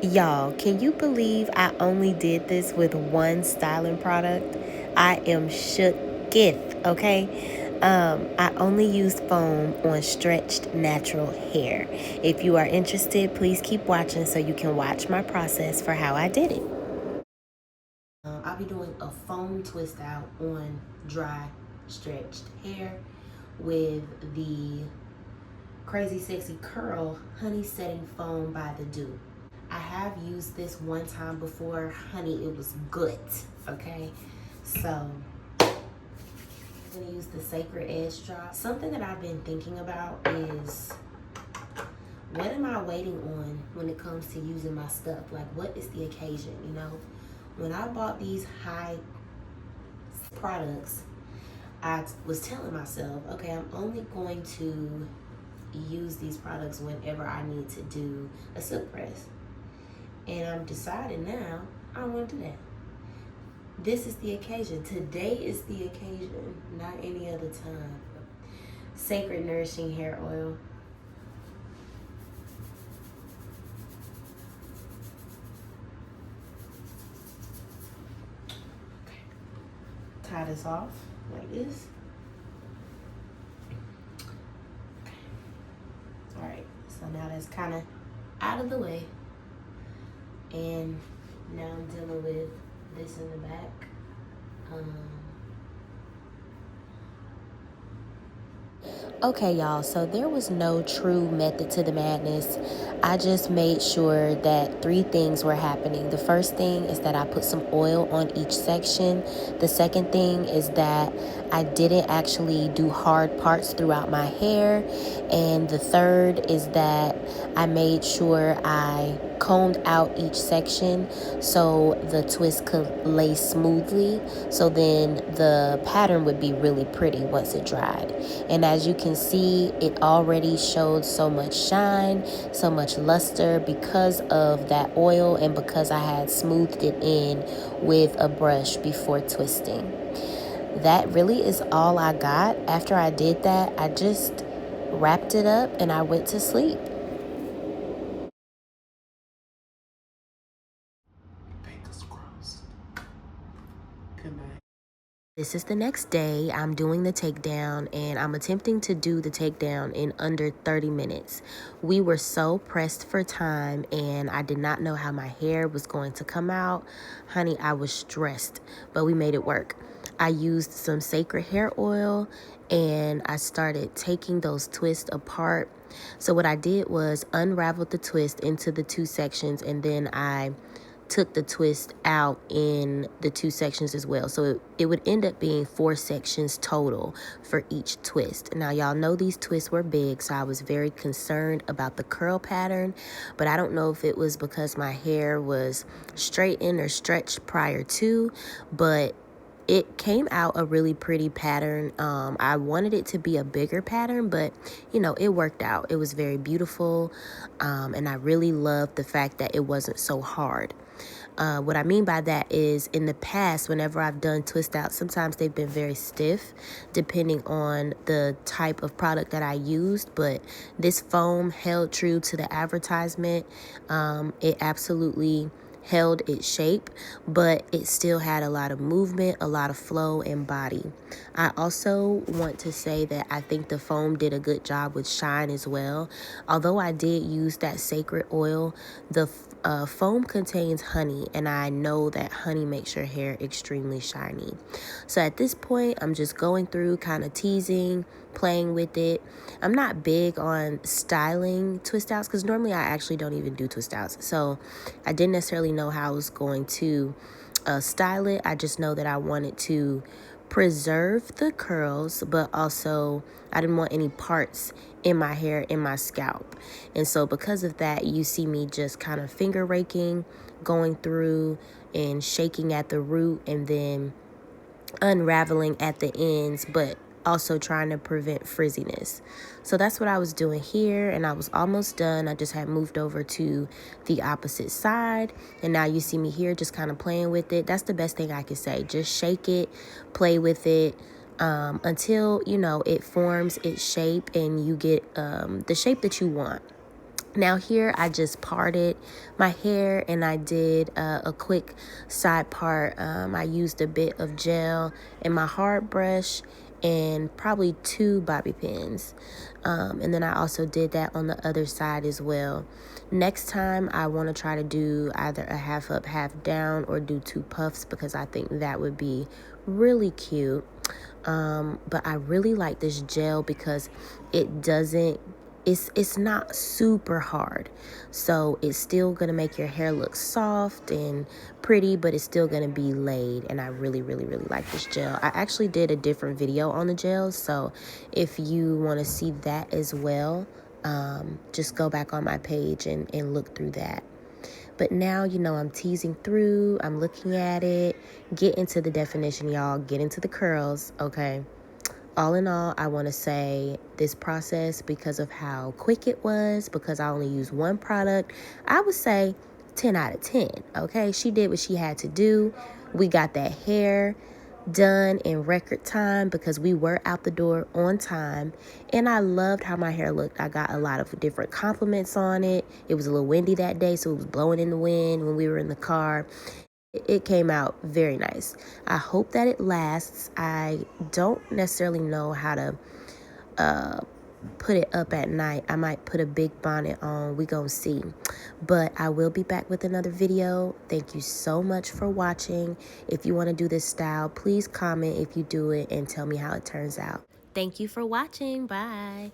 Y'all, can you believe I only did this with one styling product? I am shooketh, okay? I only used foam on stretched natural hair. If you are interested, please keep watching so you can watch my process for how I did it. I'll be doing a foam twist out on dry, stretched hair with the Crazy Sexy Curl Honey Setting Foam by the Doux. I have used this one time before. Honey, it was good, okay? So, I'm gonna use the Sacred Edge Drop. Something that I've been thinking about is, what am I waiting on when it comes to using my stuff? Like, what is the occasion, you know? When I bought these high products, I was telling myself, okay, I'm only going to use these products whenever I need to do a silk press. And I'm deciding now I want to do that. This is the occasion. Today is the occasion, not any other time. Sacred Nourishing Hair Oil. Okay. Tie this off like this. Okay. All right, so now that's kind of out of the way. And now I'm dealing with this in the back. Okay, y'all, so there was no true method to the madness. I just made sure that three things were happening. The first thing is that I put some oil on each section. The second thing is that I didn't actually do hard parts throughout my hair. And the third is that I made sure I combed out each section so the twist could lay smoothly, so then the pattern would be really pretty once it dried. And as you can see, it already showed so much shine, so much luster because of that oil and because I had smoothed it in with a brush before twisting. That really is all I got. After I did that, I just wrapped it up and I went to sleep. Fingers crossed. Good night. This is the next day. I'm doing the takedown and I'm attempting to do the takedown in under 30 minutes. We were so pressed for time and I did not know how my hair was going to come out. Honey, I was stressed, but we made it work. I used some Sacred Hair Oil and I started taking those twists apart. So what I did was unraveled the twist into the two sections and then I took the twist out in the two sections as well. So it would end up being 4 sections total for each twist. Now, y'all know these twists were big, so I was very concerned about the curl pattern, but I don't know if it was because my hair was straightened or stretched prior to, but it came out a really pretty pattern. I wanted it to be a bigger pattern, but you know, it worked out. It was very beautiful, and I really loved the fact that it wasn't so hard. What I mean by that is in the past, whenever I've done twist outs, sometimes they've been very stiff depending on the type of product that I used, but this foam held true to the advertisement. It absolutely held its shape, but it still had a lot of movement, a lot of flow and body. I also want to say that I think the foam did a good job with shine as well. Although I did use that Sacred oil, the foam contains honey, and I know that honey makes your hair extremely shiny. So at this point, I'm just going through kind of teasing, playing with it. I'm not big on styling twist outs because normally I actually don't even do twist outs. So I didn't necessarily know how I was going to style it. I just know that I wanted to preserve the curls, but also I didn't want any parts in my hair, in my scalp. And so because of that, you see me just kind of finger raking, going through and shaking at the root and then unraveling at the ends, but also trying to prevent frizziness. So that's what I was doing here, and I was almost done. I just had moved over to the opposite side, and now you see me here just kind of playing with it. That's the best thing I could say. Just shake it, play with it, until, you know, it forms its shape and you get the shape that you want. Now here I just parted my hair and I did a quick side part. I used a bit of gel and my hard brush and probably 2 bobby pins. And then I also did that on the other side as well. Next time I want to try to do either a half up, half down, or do 2 puffs because I think that would be really cute. But I really like this gel because it doesn't, it's not super hard, so it's still gonna make your hair look soft and pretty, but it's still gonna be laid. And I really like this gel. I actually did a different video on the gels, so if you want to see that as well, just go back on my page and look through that. But now, I'm teasing through, I'm looking at it. Get into the definition, y'all. Get into the curls, okay? All in all, I want to say this process, because of how quick it was, because I only used one product, I would say 10 out of 10, okay? She did what she had to do. We got that hair done in record time because we were out the door on time, and I loved how my hair looked. I got a lot of different compliments on it. It was a little windy that day, so it was blowing in the wind when we were in the car. It came out very nice. I hope that it lasts. I don't necessarily know how to put it up at night. I might put a big bonnet on. We gonna see. But I will be back with another video. Thank you so much for watching. If you want to do this style, please comment if you do it and tell me how it turns out. Thank you for watching. Bye.